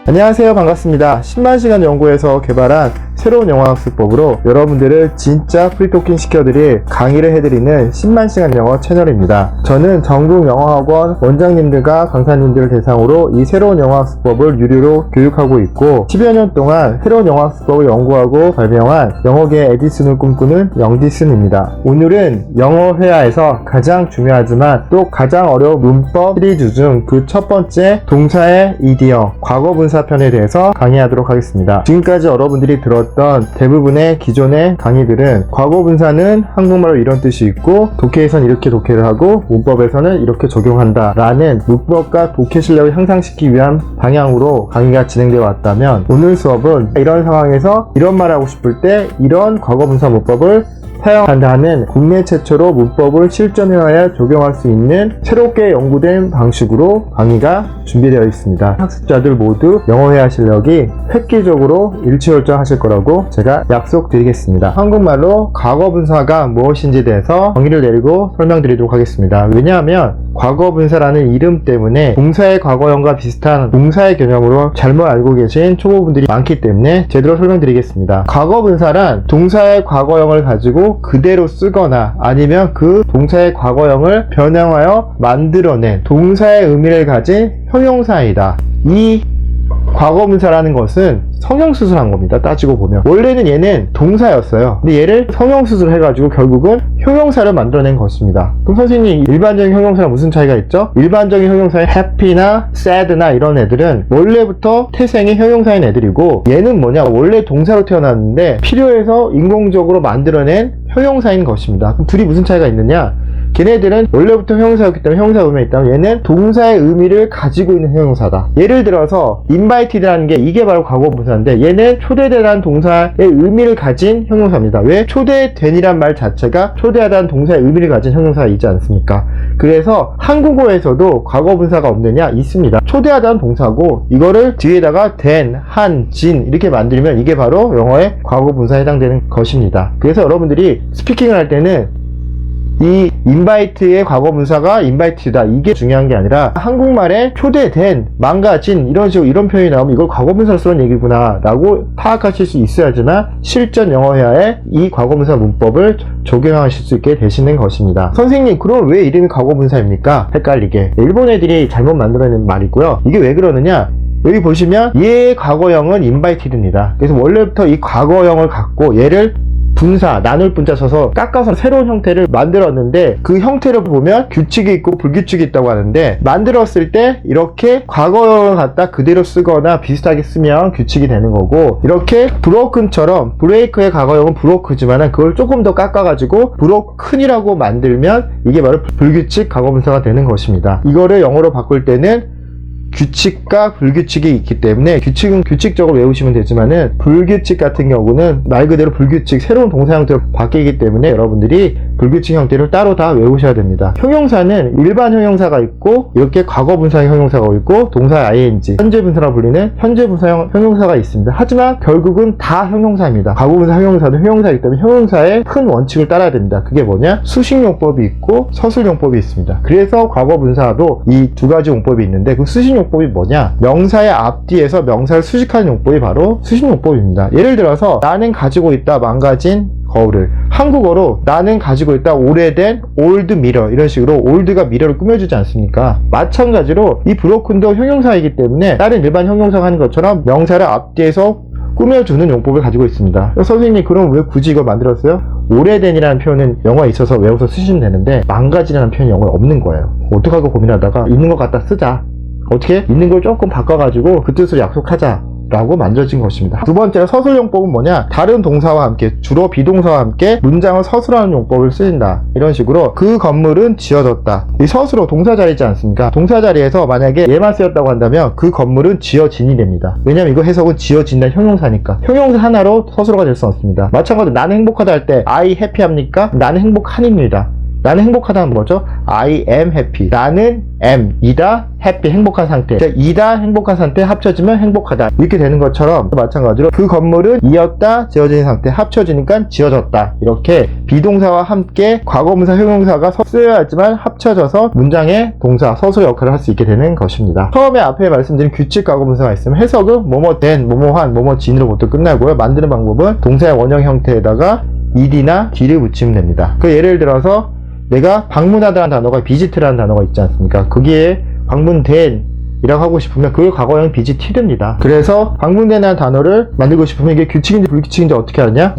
안녕하세요, 반갑습니다. 10만시간 연구에서 개발한 새로운 영어학습법으로 여러분들을 진짜 프리토킹 시켜드릴 강의를 해드리는 10만시간 영어 채널입니다. 저는 전국 영어학원 원장님들과 강사님들을 대상으로 이 새로운 영어학습법을 유료로 교육하고 있고 10여 년 동안 새로운 영어학습법을 연구하고 발명한 영어계의 에디슨을 꿈꾸는 영디슨입니다. 오늘은 영어 회화에서 가장 중요하지만 또 가장 어려운 문법 시리즈 중 그 첫 번째 동사의 이디엄, 과거분사 편에 대해서 강의하도록 하겠습니다. 지금까지 여러분들이 들었던 대부분의 기존의 강의들은 과거분사는 한국말로 이런 뜻이 있고 독해에선 이렇게 독해를 하고 문법에서는 이렇게 적용한다 라는 문법과 독해 실력을 향상시키기 위한 방향으로 강의가 진행되어 왔다면 오늘 수업은 이런 상황에서 이런 말 하고 싶을 때 이런 과거분사 문법을 사용한다는 국내 최초로 문법을 실전회화에 적용할 수 있는 새롭게 연구된 방식으로 강의가 준비되어 있습니다. 학습자들 모두 영어회화 실력이 획기적으로 일취월장하실 거라고 제가 약속드리겠습니다. 한국말로 과거분사가 무엇인지에 대해서 정의를 내리고 설명드리도록 하겠습니다. 왜냐하면 과거분사라는 이름 때문에 동사의 과거형과 비슷한 동사의 개념으로 잘못 알고 계신 초보분들이 많기 때문에 제대로 설명드리겠습니다. 과거분사란 동사의 과거형을 가지고 그대로 쓰거나 아니면 그 동사의 과거형을 변형하여 만들어낸 동사의 의미를 가진 형용사이다. 이 과거분사라는 것은 성형수술한 겁니다. 따지고 보면 원래는 얘는 동사였어요. 근데 얘를 성형수술 해가지고 결국은 형용사를 만들어낸 것입니다. 그럼 선생님, 일반적인 형용사랑 무슨 차이가 있죠? 일반적인 형용사의 happy나 sad나 이런 애들은 원래부터 태생이 형용사인 애들이고 얘는 뭐냐, 원래 동사로 태어났는데 필요해서 인공적으로 만들어낸 형용사인 것입니다. 그럼 둘이 무슨 차이가 있느냐? 걔네들은 원래부터 형용사였기 때문에 형용사 의미가 있다면 얘는 동사의 의미를 가지고 있는 형용사다. 예를 들어서 invited라는 게 이게 바로 과거분사인데 얘는 초대되라는 동사의 의미를 가진 형용사입니다. 왜? 초대된이란 말 자체가 초대하다는 동사의 의미를 가진 형용사가 있지 않습니까? 그래서 한국어에서도 과거분사가 없느냐? 있습니다. 초대하다는 동사고 이거를 뒤에다가 된, 한, 진 이렇게 만들면 이게 바로 영어의 과거분사에 해당되는 것입니다. 그래서 여러분들이 스피킹을 할 때는 이 invite의 과거분사가 invited다 이게 중요한 게 아니라 한국말에 초대된, 망가진 이런 식으로 이런 표현이 나오면 이걸 과거분사로 쓰는 얘기구나 라고 파악하실 수 있어야지만 실전 영어회화에 이 과거분사 문법을 적용하실 수 있게 되시는 것입니다. 선생님, 그럼 왜 이름이 과거분사입니까? 헷갈리게 일본 애들이 잘못 만들어낸 말이고요. 이게 왜 그러느냐, 여기 보시면 얘의 과거형은 invited입니다. 그래서 원래부터 이 과거형을 갖고 얘를 분사, 나눌 분자 써서 깎아서 새로운 형태를 만들었는데 그 형태를 보면 규칙이 있고 불규칙이 있다고 하는데 만들었을 때 이렇게 과거형을 갖다 그대로 쓰거나 비슷하게 쓰면 규칙이 되는 거고 이렇게 브로큰처럼 브레이크의 과거형은 브로크지만 그걸 조금 더 깎아가지고 브로큰이라고 만들면 이게 바로 불규칙 과거분사가 되는 것입니다. 이거를 영어로 바꿀 때는 규칙과 불규칙이 있기 때문에 규칙은 규칙적으로 외우시면 되지만은 불규칙 같은 경우는 말 그대로 불규칙, 새로운 동사 형태로 바뀌기 때문에 여러분들이 불규칙 형태를 따로 다 외우셔야 됩니다. 형용사는 일반 형용사가 있고 이렇게 과거분사형 형용사가 있고 동사 ing, 현재분사라고 불리는 현재분사형 형용사가 있습니다. 하지만 결국은 다 형용사입니다. 과거분사 형용사도 형용사이기 때문에 형용사의 큰 원칙을 따라야 됩니다. 그게 뭐냐? 수식용법이 있고 서술용법이 있습니다. 그래서 과거분사도 이 두 가지 용법이 있는데 그 수식용법이 뭐냐? 명사의 앞뒤에서 명사를 수식하는 용법이 바로 수식용법입니다. 예를 들어서 나는 가지고 있다 망가진 거울을 한국어로 나는 가지고 있다 오래된 old mirror 이런 식으로 old가 미러를 꾸며주지 않습니까? 마찬가지로 이 브로큰도 형용사이기 때문에 다른 일반 형용사가 하는 것처럼 명사를 앞뒤에서 꾸며주는 용법을 가지고 있습니다. 선생님, 그럼 왜 굳이 이걸 만들었어요? 오래된이라는 표현은 영어에 있어서 외워서 쓰시면 되는데 망가지라는 표현이 영어에 없는 거예요. 어떡하고 고민하다가 있는 것 갖다 쓰자. 어떻게? 있는 걸 조금 바꿔가지고 그 뜻으로 약속하자 라고 만들어진 것입니다. 두 번째로 서술용법은 뭐냐? 다른 동사와 함께, 주로 비동사와 함께 문장을 서술하는 용법을 쓰인다. 이런 식으로 그 건물은 지어졌다. 이 서술어 동사 자리지 않습니까? 동사 자리에서 만약에 얘만 쓰였다고 한다면 그 건물은 지어진이 됩니다. 왜냐면 이거 해석은 지어진다는 형용사니까. 형용사 하나로 서술어가 될 수 없습니다. 마찬가지로 나는 행복하다 할 때 I happy 합니까? 나는 행복한입니다. 나는 행복하다는 뭐죠? I am happy. 나는 am, 이다, happy, 행복한 상태. 이다, 행복한 상태 합쳐지면 행복하다. 이렇게 되는 것처럼 마찬가지로 그 건물은 이었다, 지어진 상태 합쳐지니까 지어졌다. 이렇게 비동사와 함께 과거분사, 형용사가 쓰여야 하지만 합쳐져서 문장의 동사, 서술 역할을 할 수 있게 되는 것입니다. 처음에 앞에 말씀드린 규칙 과거분사가 있으면 해석은 뭐뭐 된, 뭐뭐 한, 뭐뭐 진으로 모두 끝나고요. 만드는 방법은 동사의 원형 형태에다가 ed나 d를 붙이면 됩니다. 그 예를 들어서 내가 방문하다라는 단어가 visit라는 단어가 있지 않습니까? 거기에 방문된 이라고 하고 싶으면 그게 과거형 visited입니다. 그래서 방문된이라는 단어를 만들고 싶으면 이게 규칙인지 불규칙인지 어떻게 하느냐?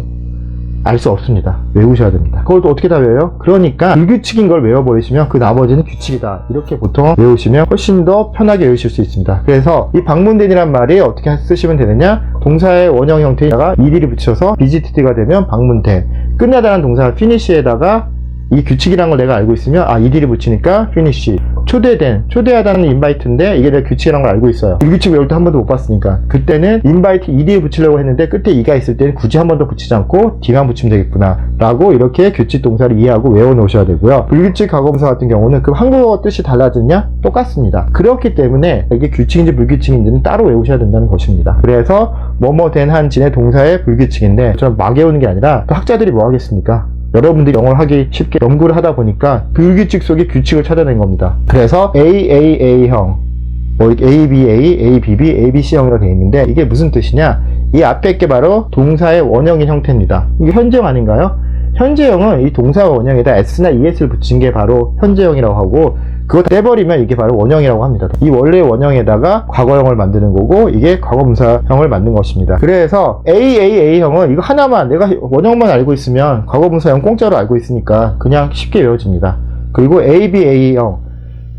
알 수 없습니다. 외우셔야 됩니다. 그걸 또 어떻게 다 외워요? 그러니까 불규칙인 걸 외워버리시면 그 나머지는 규칙이다. 이렇게 보통 외우시면 훨씬 더 편하게 외우실 수 있습니다. 그래서 이 방문된이란 말이 어떻게 쓰시면 되느냐? 동사의 원형 형태에다가 ed를 붙여서 visited가 되면 방문된. 끝나다라는 동사 finish에다가 이 규칙이라는 걸 내가 알고 있으면 ed를 붙이니까 finish. 초대된, 초대하다는 invite인데 이게 내가 규칙이라는 걸 알고 있어요. 불규칙 외울 때 한 번도 못 봤으니까 그때는 invite ed에 붙이려고 했는데 끝에 e가 있을 때는 굳이 한 번 더 붙이지 않고 d만 붙이면 되겠구나 라고 이렇게 규칙 동사를 이해하고 외워 놓으셔야 되고요. 불규칙 과거분사 같은 경우는 그 한국어 뜻이 달라지냐? 똑같습니다. 그렇기 때문에 이게 규칙인지 불규칙인지는 따로 외우셔야 된다는 것입니다. 그래서 뭐뭐 된 한 진의 동사의 불규칙인데 저는 막 외우는 게 아니라 또 학자들이 뭐 하겠습니까? 여러분들이 영어를 하기 쉽게 연구를 하다 보니까 불규칙 속에 규칙을 찾아낸 겁니다. 그래서 AAA형, ABA, ABB, ABC형이라고 되어 있는데 이게 무슨 뜻이냐? 이 앞에 게 바로 동사의 원형인 형태입니다. 이게 현재형 아닌가요? 현재형은 이 동사 원형에다 S나 ES를 붙인 게 바로 현재형이라고 하고 그거 떼버리면 이게 바로 원형이라고 합니다. 이 원래 원형에다가 과거형을 만드는 거고 이게 과거분사형을 만든 것입니다. 그래서 AAA형은 이거 하나만 내가 원형만 알고 있으면 과거분사형 공짜로 알고 있으니까 그냥 쉽게 외워집니다. 그리고 ABA형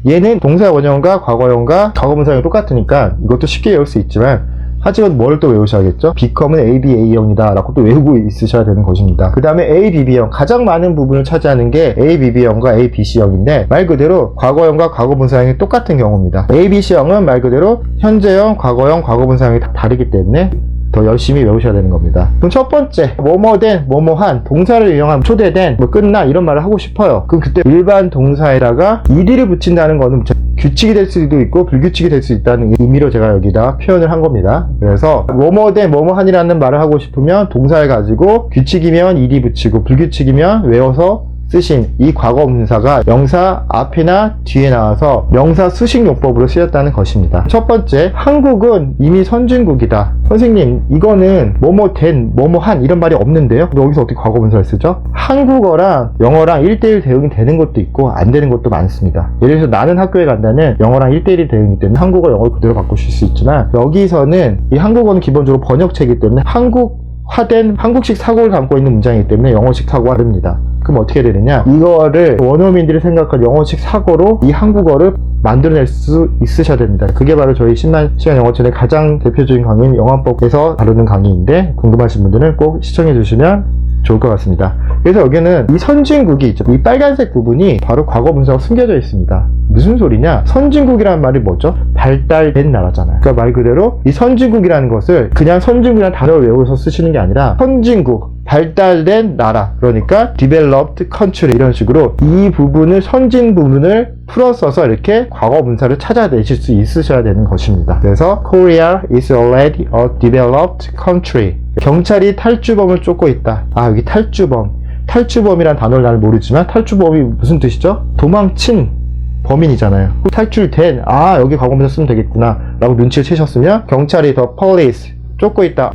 얘는 동사 원형과 과거형과 과거분사형이 똑같으니까 이것도 쉽게 외울 수 있지만 하지만 뭘 또 외우셔야겠죠? beccome은 ABA형이다 라고 또 외우고 있으셔야 되는 것입니다. 그 다음에 ABB형 가장 많은 부분을 차지하는 게 ABB형과 ABC형인데 말 그대로 과거형과 과거분사형이 똑같은 경우입니다. ABC형은 말 그대로 현재형, 과거형, 과거분사형이 다 다르기 때문에 더 열심히 외우셔야 되는 겁니다. 그럼 첫 번째, 뭐뭐된, 뭐뭐한, 동사를 이용한 초대된, 뭐 끝나 이런 말을 하고 싶어요. 그럼 그때 일반 동사에다가 ed를 붙인다는 거는 규칙이 될 수도 있고 불규칙이 될 수 있다는 의미로 제가 여기다 표현을 한 겁니다. 그래서 뭐뭐된, 뭐뭐한이라는 말을 하고 싶으면 동사를 가지고 규칙이면 ed 붙이고 불규칙이면 외워서 쓰신 이 과거분사가 명사 앞이나 뒤에 나와서 명사 수식용법으로 쓰였다는 것입니다. 첫 번째, 한국은 이미 선진국이다. 선생님, 이거는 뭐뭐 된, 뭐뭐 한 이런 말이 없는데요? 여기서 어떻게 과거분사를 쓰죠? 한국어랑 영어랑 1:1 대응이 되는 것도 있고 안 되는 것도 많습니다. 예를 들어서 나는 학교에 간다는 영어랑 1:1 대응이 되는 한국어, 영어를 그대로 바꾸실 수 있지만 여기서는 이 한국어는 기본적으로 번역체이기 때문에 한국화된 한국식 사고를 담고 있는 문장이기 때문에 영어식 사고가 다릅니다. 그럼 어떻게 되느냐? 이거를 원어민들이 생각한 영어식 사고로 이 한국어를 만들어낼 수 있으셔야 됩니다. 그게 바로 저희 10만 시간 영어 채널의 가장 대표적인 강의인 영어법에서 다루는 강의인데 궁금하신 분들은 꼭 시청해 주시면 좋을 것 같습니다. 그래서 여기는 이 선진국이 있죠. 이 빨간색 부분이 바로 과거분사가 숨겨져 있습니다. 무슨 소리냐? 선진국이라는 말이 뭐죠? 발달된 나라잖아요. 그러니까 말 그대로 이 선진국이라는 것을 그냥 선진국이라는 단어를 외워서 쓰시는 게 아니라 선진국, 발달된 나라, 그러니까 developed country 이런 식으로 이 부분을 선진 부분을 풀어써서 이렇게 과거분사를 찾아내실 수 있으셔야 되는 것입니다. 그래서 Korea is already a developed country. 경찰이 탈주범을 쫓고 있다. 여기 탈주범이란 단어를 나는 모르지만 탈주범이 무슨 뜻이죠? 도망친 범인이잖아요. 탈출된, 여기 과거분사 쓰면 되겠구나 라고 눈치를 채셨으면 경찰이 the police 쫓고 있다.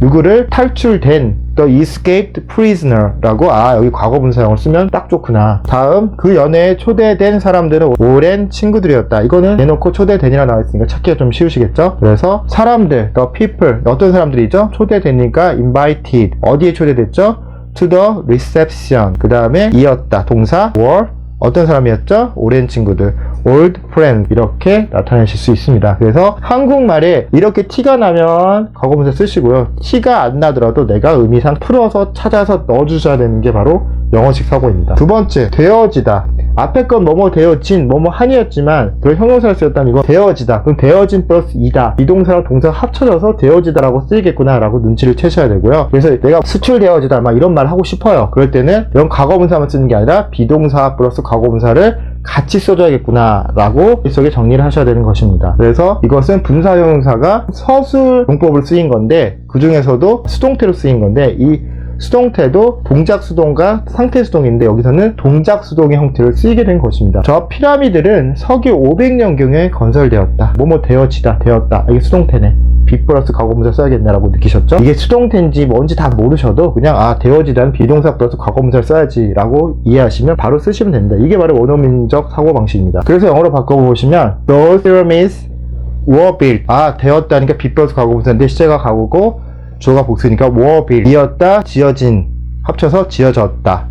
누구를 탈출된 the escaped prisoner 라고 여기 과거분사형을 쓰면 딱 좋구나. 다음, 그 연애에 초대된 사람들은 오랜 친구들이었다. 이거는 대놓고 초대된이라 나와있으니까 찾기가 좀 쉬우시겠죠? 그래서 사람들, the people, 어떤 사람들이죠? 초대되니까 invited, 어디에 초대됐죠? to the reception. 그 다음에 이었다, 동사 were, 어떤 사람이었죠? 오랜 친구들, old friend 이렇게 나타내실 수 있습니다. 그래서 한국말에 이렇게 티가 나면 과거분사 쓰시고요. 티가 안 나더라도 내가 의미상 풀어서 찾아서 넣어주셔야 되는 게 바로 영어식 사고입니다. 두 번째, 되어지다. 앞에 건 뭐뭐 되어진, 뭐뭐 한이었지만 그걸 형용사를 쓰였다면 이건 되어지다. 그럼 되어진 플러스 이다. 비동사랑 동사가 합쳐져서 되어지다라고 쓰이겠구나 라고 눈치를 채셔야 되고요. 그래서 내가 수출되어지다 막 이런 말 하고 싶어요. 그럴 때는 이런 과거분사만 쓰는 게 아니라 비동사 플러스 과거분사를 같이 써줘야겠구나 라고 머릿속에 정리를 하셔야 되는 것입니다. 그래서 이것은 분사형용사가 서술 용법을 쓰인 건데 그 중에서도 수동태로 쓰인 건데 이 수동태도 동작 수동과 상태 수동인데 여기서는 동작 수동의 형태를 쓰이게 된 것입니다. 저 피라미드는 서기 500년경에 건설되었다. 뭐뭐 되어지다, 되었다. 이게 수동태네. be 플러스 과거분사 써야겠네 라고 느끼셨죠? 이게 수동태인지 뭔지 다 모르셔도 그냥 되어지다는 비동사 플러스 과거분사를 써야지 라고 이해하시면 바로 쓰시면 됩니다. 이게 바로 원어민적 사고방식입니다. 그래서 영어로 바꿔보시면 Those pyramids were built. 되었다니까 be 플러스 과거분사인데 시제가 가구고 주어가 복수니까 were built. 이었다, 지어진, 합쳐서 지어졌다,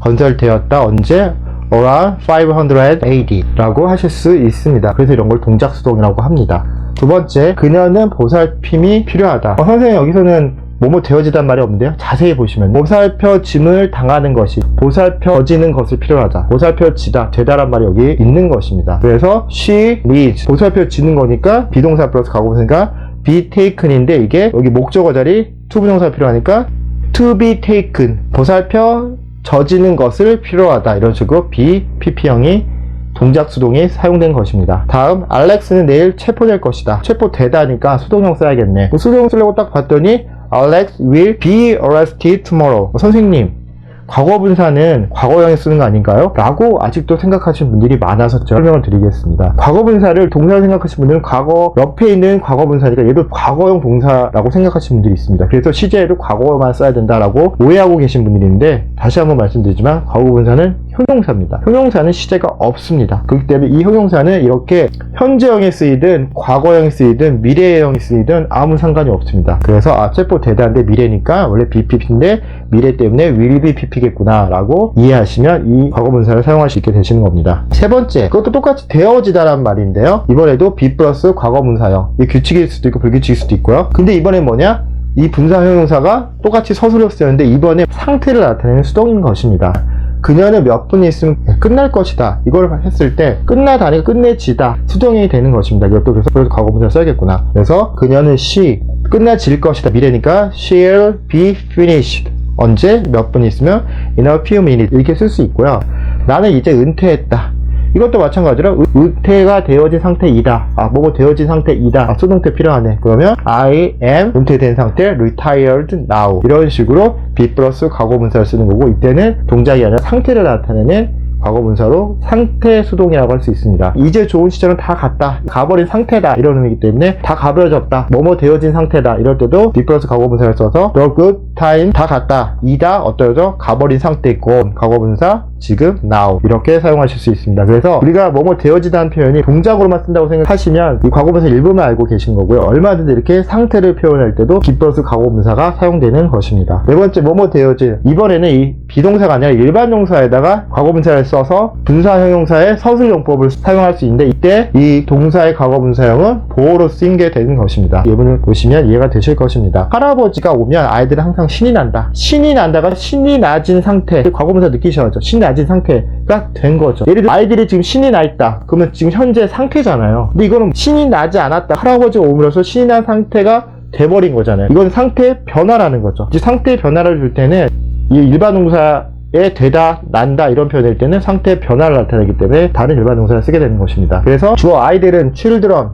건설되었다. 언제? around 500 AD 라고 하실 수 있습니다. 그래서 이런 걸 동작수동이라고 합니다. 두 번째, 그녀는 보살핌이 필요하다. 선생님 여기서는 뭐뭐 되어지단 말이 없는데요. 자세히 보시면 보살펴짐을 당하는 것이, 보살펴지는 것을 필요하다. 보살펴지다, 되다란 말이 여기 있는 것입니다. 그래서 she needs, 보살펴지는 거니까 비동사 플러스 과거분사니까 be taken인데 이게 여기 목적어 자리 투부정사 필요하니까 to be taken, 보살펴져지는 것을 필요하다. 이런 식으로 be, pp형이 동작 수동이 사용된 것입니다. 다음, 알렉스는 내일 체포될 것이다. 체포되다니까 수동형 써야겠네. 수동형 쓰려고 딱 봤더니 Alex will be arrested tomorrow. 선생님, 과거분사는 과거형에 쓰는 거 아닌가요? 라고 아직도 생각하시는 분들이 많아서 설명을 드리겠습니다. 과거분사를 동사로 생각하시는 분들은 과거 옆에 있는 과거분사니까 얘도 과거형 동사라고 생각하시는 분들이 있습니다. 그래서 시제에도 과거만 써야 된다라고 오해하고 계신 분들이 있는데 다시 한번 말씀드리지만 과거분사는 형용사입니다. 형용사는 시제가 없습니다. 그렇기 때문에 이 형용사는 이렇게 현재형에 쓰이든 과거형에 쓰이든 미래형에 쓰이든 아무 상관이 없습니다. 그래서 체포되다인데 미래니까 원래 BPP인데 미래 때문에 will be PP겠구나 라고 이해하시면 이 과거분사를 사용할 수 있게 되시는 겁니다. 세 번째, 그것도 똑같이 되어지다라는 말인데요. 이번에도 be 플러스 과거분사형. 이게 규칙일 수도 있고 불규칙일 수도 있고요. 근데 이번엔 뭐냐? 이 분사 형용사가 똑같이 서술로 쓰였는데 이번에 상태를 나타내는 수동인 것입니다. 그녀는 몇 분이 있으면 끝날 것이다. 이걸 했을 때 끝나다니까 끝내지다. 수동형이 되는 것입니다. 이것도 그래서 과거분사 써야겠구나. 그래서 그녀는 she, 끝나질 것이다. 미래니까 she'll be finished. 언제? 몇 분 있으면 in a few minutes. 이렇게 쓸 수 있고요. 나는 이제 은퇴했다. 이것도 마찬가지로 은퇴가 되어진 상태이다. 뭐뭐 되어진 상태이다. 수동태 필요하네. 그러면 I am 은퇴된 상태, retired now. 이런 식으로 be 플러스 과거분사를 쓰는 거고 이때는 동작이 아니라 상태를 나타내는 과거분사로 상태 수동이라고 할 수 있습니다. 이제 좋은 시절은 다 갔다. 가버린 상태다. 이런 의미이기 때문에 다 가버려졌다. 뭐뭐 되어진 상태다. 이럴 때도 be 플러스 과거분사를 써서 the good time 다 갔다. 이다 어떠죠? 가버린 상태 있고 과거분사 지금 now 이렇게 사용하실 수 있습니다. 그래서 우리가 뭐뭐 되어지다는 표현이 동작으로만 쓴다고 생각하시면 이 과거분사 일부만 알고 계신 거고요. 얼마든지 이렇게 상태를 표현할 때도 be 플러스 과거분사가 사용되는 것입니다. 네 번째, 뭐뭐 되어진. 이번에는 이 비동사가 아니라 일반 동사에다가 과거분사를 써서 분사 형용사의 서술용법을 사용할 수 있는데 이때 이 동사의 과거분사형은 보어로 쓰인 게 되는 것입니다. 예문을 보시면 이해가 되실 것입니다. 할아버지가 오면 아이들은 항상 신이 난다. 신이 난다가 신이 낮은 상태. 과거분사 느끼셔야죠. 신이 낮은 상태가 된 거죠. 예를 들어 아이들이 지금 신이 나 있다. 그러면 지금 현재 상태잖아요. 근데 이거는 신이 나지 않았다. 할아버지가 오므로써 신이 난 상태가 돼버린 거잖아요. 이건 상태의 변화라는 거죠. 이제 상태의 변화를 줄 때는 이 일반 동사에 되다, 난다 이런 표현일 때는 상태의 변화를 나타내기 때문에 다른 일반 동사를 쓰게 되는 것입니다. 그래서 주어 아이들은 children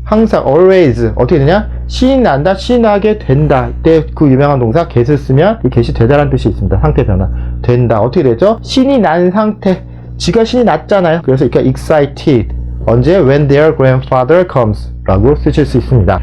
항상 always 어떻게 되냐? 신이 난다, 신이 나게 된다. 이때 그 유명한 동사 get을 쓰면 이 get이 되다라는 뜻이 있습니다. 상태 변화. 된다. 어떻게 되죠? 신이 난 상태. 지가 신이 났잖아요. 그래서 이렇게 excited. 언제? when their grandfather comes 라고 쓰실 수 있습니다.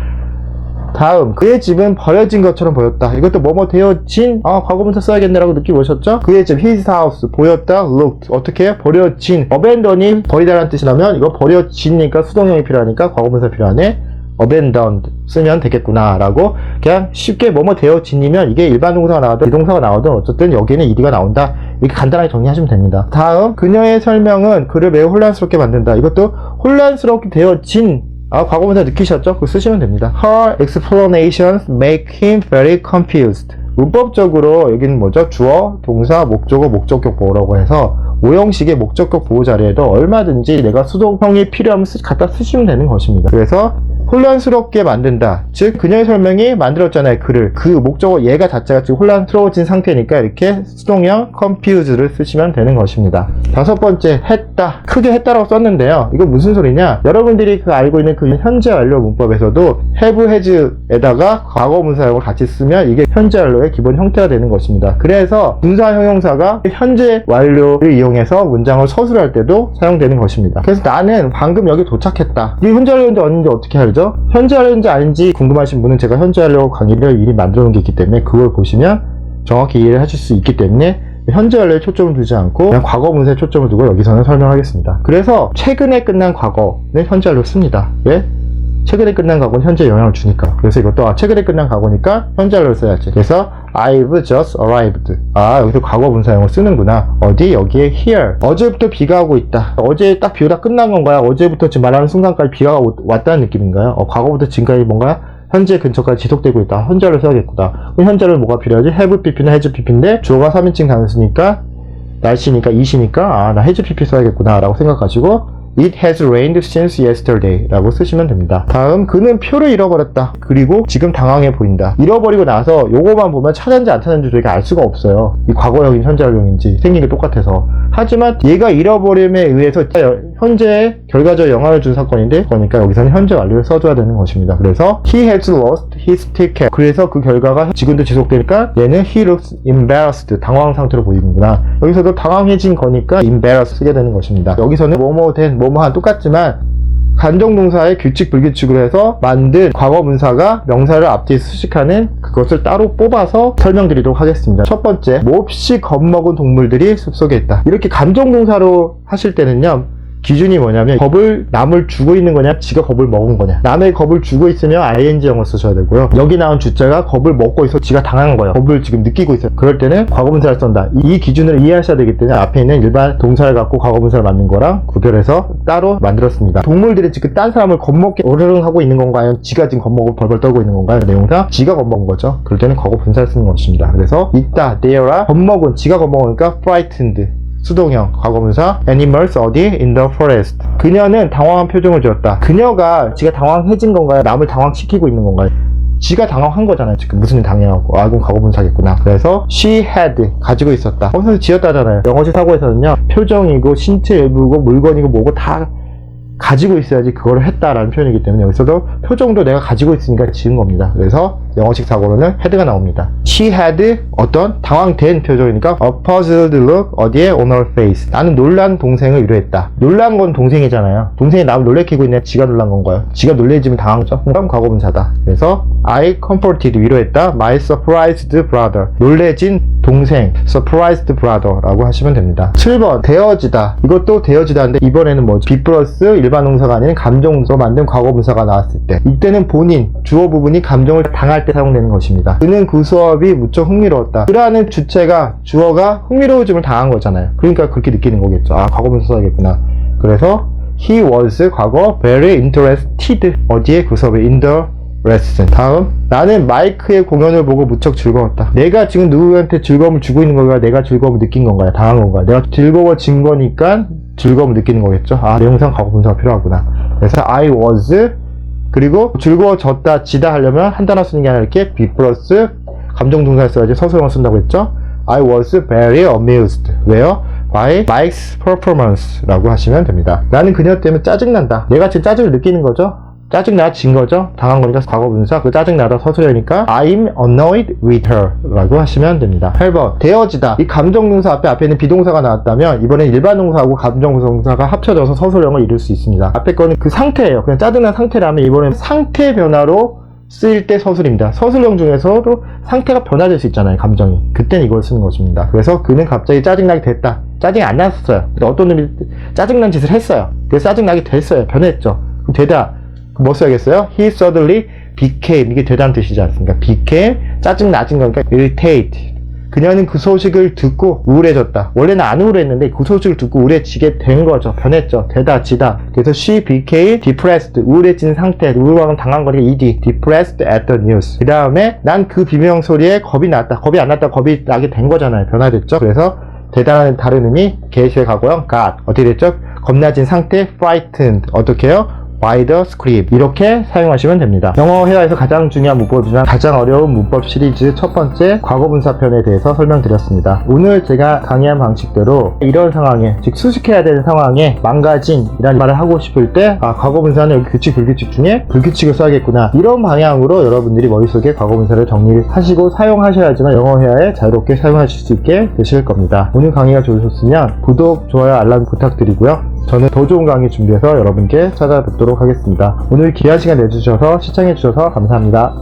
다음, 그의 집은 버려진 것처럼 보였다. 이것도 뭐뭐 되어진, 과거분사 써야겠네라고 느낌 오셨죠? 그의 집, his house, 보였다, looked. 어떻게? 버려진. abandon이 버리다라는 뜻이라면 이거 버려진이니까 수동형이 필요하니까 과거분사 필요하네. abandoned 쓰면 되겠구나 라고 그냥 쉽게 뭐뭐 되어진이면 이게 일반 동사가 나와도 비동사가 나와도 어쨌든 여기에는 ed가 나온다. 이렇게 간단하게 정리하시면 됩니다. 다음, 그녀의 설명은 그를 매우 혼란스럽게 만든다. 이것도 혼란스럽게 되어진 과거분사 느끼셨죠? 그거 쓰시면 됩니다. Her explanations make him very confused. 문법적으로 여기는 뭐죠? 주어, 동사, 목적어, 목적격 보호라고 해서 5형식의 목적격 보호 자리에도 얼마든지 내가 수동형이 필요하면 갖다 쓰시면 되는 것입니다. 그래서 혼란스럽게 만든다. 즉 그녀의 설명이 만들었잖아요. 글을. 그 목적어 얘가 자체가 지금 혼란스러워진 상태니까 이렇게 수동형 confused를 쓰시면 되는 것입니다. 다섯 번째, 했다. 크게 했다라고 썼는데요. 이거 무슨 소리냐? 여러분들이 알고 있는 그 현재 완료 문법에서도 have, has에다가 과거분사형을 같이 쓰면 이게 현재 완료의 기본 형태가 되는 것입니다. 그래서 분사 형용사가 현재 완료를 이용해서 문장을 서술할 때도 사용되는 것입니다. 그래서 나는 방금 여기 도착했다. 이게 현재 완료인지 아닌지 어떻게 알죠? 현재 완료인지 아닌지 궁금하신 분은 제가 현재 완료 강의를 미리 만들어 놓은 게 있기 때문에 그걸 보시면 정확히 이해를 하실 수 있기 때문에 현재 완료에 초점을 두지 않고 그냥 과거 분사에 초점을 두고 여기서는 설명하겠습니다. 그래서 최근에 끝난 과거는 현재 완료 씁니다. 왜? 최근에 끝난 과거는 현재 영향을 주니까. 그래서 이것도 최근에 끝난 과거니까 현재 완료를 써야지. 그래서 I've just arrived. 여기서 과거 분사형을 쓰는구나. 어디? 여기에 here. 어제부터 비가 오고 있다. 어제 딱 비 오다 끝난 건가요? 어제부터 지금 말하는 순간까지 비가 왔다는 느낌인가요? 과거부터 지금까지 뭔가 현재 근처까지 지속되고 있다. 현재를 써야겠구나. 그럼 현재를 뭐가 필요하지? have pp나 has pp인데 주어가 3인칭 단수니까 날씨니까 이시니까 나 has pp 써야겠구나 라고 생각하시고 It has rained since yesterday 라고 쓰시면 됩니다. 다음, 그는 표를 잃어버렸다. 그리고 지금 당황해 보인다. 잃어버리고 나서 요거만 보면 찾았는지 안 찾았는지 저희가 알 수가 없어요. 이 과거형인지 현재형인지 생긴 게 똑같아서. 하지만 얘가 잃어버림에 의해서 현재에 결과적 영향을 준 사건인데 그러니까 여기서는 현재 완료를 써줘야 되는 것입니다. 그래서 He has lost his ticket. 그래서 그 결과가 지금도 지속되니까 얘는 He looks embarrassed. 당황 상태로 보이는구나. 여기서도 당황해진 거니까 embarrassed 쓰게 되는 것입니다. 여기서는 뭐뭐 된 뭐뭐한 똑같지만 간접동사의 규칙 불규칙으로 해서 만든 과거분사가 명사를 앞뒤에 수식하는 그것을 따로 뽑아서 설명드리도록 하겠습니다. 첫 번째, 몹시 겁먹은 동물들이 숲속에 있다. 이렇게 간접동사로 하실 때는요, 기준이 뭐냐면 겁을 남을 주고 있는 거냐 지가 겁을 먹은 거냐. 남의 겁을 주고 있으면 ing형을 쓰셔야 되고요. 여기 나온 주자가 겁을 먹고 있어 지가 당한 거예요. 겁을 지금 느끼고 있어요. 그럴 때는 과거분사를 쓴다. 이 기준을 이해하셔야 되기 때문에 앞에 있는 일반 동사를 갖고 과거분사를 만든 거랑 구별해서 따로 만들었습니다. 동물들이 지금 딴 사람을 겁먹게 오르릉 하고 있는 건가요? 아니면 지가 지금 겁먹고 벌벌 떨고 있는 건가요? 내용상 지가 겁먹은 거죠. 그럴 때는 과거분사를 쓰는 것입니다. 그래서 있다, they are 겁먹은, 지가 겁먹으니까 frightened 수동형 과거분사 animals 어디? in the forest. 그녀는 당황한 표정을 지었다. 그녀가 지가 당황해진 건가요? 남을 당황시키고 있는 건가요? 지가 당황한 거잖아요. 지금 무슨 일 당해하고. 그건 과거분사겠구나. 그래서 she had 가지고 있었다. 거기서 지었다잖아요. 영어식 사고에서는요, 표정이고 신체 일부고 물건이고 뭐고 다 가지고 있어야지 그거를 했다라는 표현이기 때문에 여기서도 표정도 내가 가지고 있으니까 지은 겁니다. 그래서 영어식 사고로는 had가 나옵니다. She had 어떤 당황된 표정이니까 a puzzled look 어디에? on her face. 나는 놀란 동생을 위로했다. 놀란 건 동생이잖아요. 동생이 남을 놀래키고 있냐? 지가 놀란 건가요? 지가 놀래지면 당한 거죠. 그럼 과거분사다. 그래서 I comforted 위로했다. my surprised brother. 놀래진 동생 surprised brother 라고 하시면 됩니다. 7번 되어지다. 이것도 되어지다인데 이번에는 뭐죠? be 플러스 일반 동사가 아닌 감정동사 만든 과거분사가 나왔을 때 이때는 본인 주어 부분이 감정을 당할 때 사용되는 것입니다. 그는 그 수업이 무척 흥미로웠다. 그라는 주체가 주어가 흥미로워짐을 당한 거잖아요. 그러니까 그렇게 느끼는 거겠죠. 과거분사 써야겠구나. 그래서 he was 과거 very interested 어디에? 그 수업에 in the lesson. 다음, 나는 마이크의 공연을 보고 무척 즐거웠다. 내가 지금 누구한테 즐거움을 주고 있는 건가요? 내가 즐거움을 느낀 건가요? 당한 건가요? 내가 즐거워진 거니까 즐거움을 느끼는 거겠죠. 내용상 과거분사가 필요하구나. 그래서 I was 그리고 즐거워졌다 지다 하려면 한 단어 쓰는 게 아니라 이렇게 be 플러스 감정동사를 써야지 서술형을 쓴다고 했죠. I was very amused. 왜요? by Mike's performance 라고 하시면 됩니다. 나는 그녀 때문에 짜증난다. 내가 지금 짜증을 느끼는 거죠. 짜증나진 거죠. 당한 거니까 과거분사. 그 짜증나다 서술형이니까 I'm annoyed with her 라고 하시면 됩니다. 8번 되어지다. 이 감정동사 앞에 있는 비동사가 나왔다면 이번엔 일반 동사하고 감정동사가 합쳐져서 서술형을 이룰 수 있습니다. 앞에 거는 그 상태예요. 그냥 짜증난 상태라면 이번엔 상태 변화로 쓰일 때 서술입니다. 서술형 중에서도 상태가 변화될 수 있잖아요. 감정이. 그땐 이걸 쓰는 것입니다. 그래서 그는 갑자기 짜증나게 됐다. 짜증이 안 났어요. 근데 어떤 놈이 짜증난 짓을 했어요. 그래서 짜증나게 됐어요. 변했죠. 그럼 되다. 뭐 써야겠어요? He suddenly became. 이게 되다는 뜻이지 않습니까? became 짜증나진 거니까 irritate. 그녀는 그 소식을 듣고 우울해졌다. 원래는 안 우울했는데 그 소식을 듣고 우울해지게 된 거죠. 변했죠. 되다 지다. 그래서 she became depressed. 우울해진 상태. 우울감을 당한 거니까 ed. depressed at the news. 그 다음에 난 그 비명 소리에 겁이 났다. 겁이 안 났다. 겁이 나게 된 거잖아요. 변화됐죠. 그래서 대단한 다른 의미 get의 과거형 got. 어떻게 됐죠? 겁나진 상태 frightened. 어떻게 해요? by the scream. 이렇게 사용하시면 됩니다. 영어 회화에서 가장 중요한 문법이지만 가장 어려운 문법 시리즈 첫 번째 과거분사편에 대해서 설명드렸습니다. 오늘 제가 강의한 방식대로 이런 상황에, 즉 수식해야 되는 상황에 망가진 이라는 말을 하고 싶을 때 과거분사는 여기 규칙 불규칙 중에 불규칙을 써야겠구나, 이런 방향으로 여러분들이 머릿속에 과거분사를 정리하시고 사용하셔야지만 영어 회화에 자유롭게 사용하실 수 있게 되실 겁니다. 오늘 강의가 좋으셨으면 구독, 좋아요, 알람 부탁드리고요. 저는 더 좋은 강의 준비해서 여러분께 찾아뵙도록 하겠습니다. 오늘 귀한 시간 내주셔서 시청해주셔서 감사합니다.